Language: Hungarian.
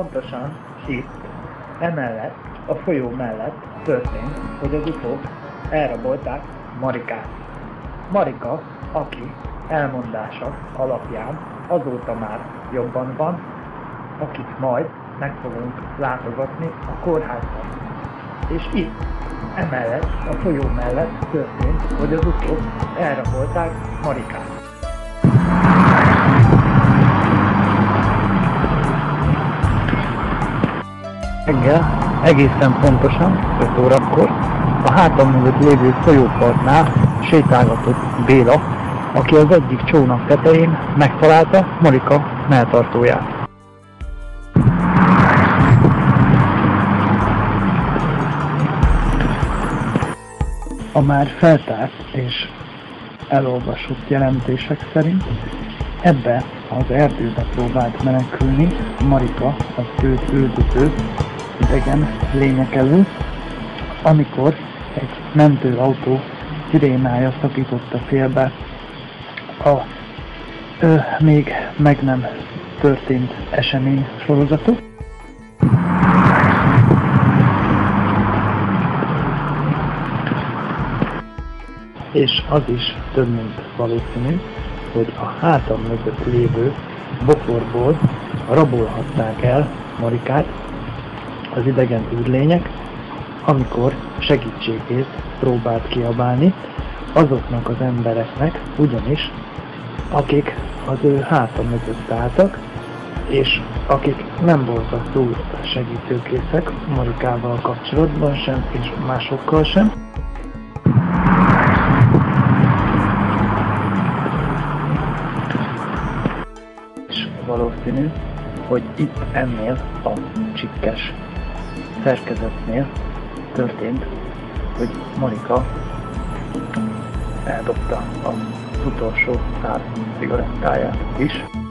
pontosan itt, emellett, a folyó mellett történt, hogy az utók elrabolták Marikát. Marika, aki elmondása alapján azóta már jobban van, akit majd meg fogunk látogatni a kórházban. És itt, emellett, a folyó mellett történt, hogy az utók elrabolták Marikát. Reggel, egészen pontosan 5 órakor a hátam mögött lévő folyópartnál sétálgatott Béla, aki az egyik csónak tetején megtalálta Marika melltartóját. A már feltárt és elolvasott jelentések szerint ebbe az erdőbe próbált menekülni Marika az őt üldöző idegen lények elől, amikor egy mentőautó szirénája szakította félbe a még meg nem történt esemény sorozatot. És az is több mint valószínű, hogy a hátam mögött lévő bokorból rabolhatták el Marikát az idegen űrlények, amikor segítségét próbált kiabálni azoknak az embereknek, ugyanis akik az ő háta mögött álltak, és akik nem voltak túl segítőkészek Marikával kapcsolatban sem, és másokkal sem. És valószínű, hogy itt ennél a csikkes szerkezetnél történt, hogy Marika eldobta az utolsó 100 cigarettáját is.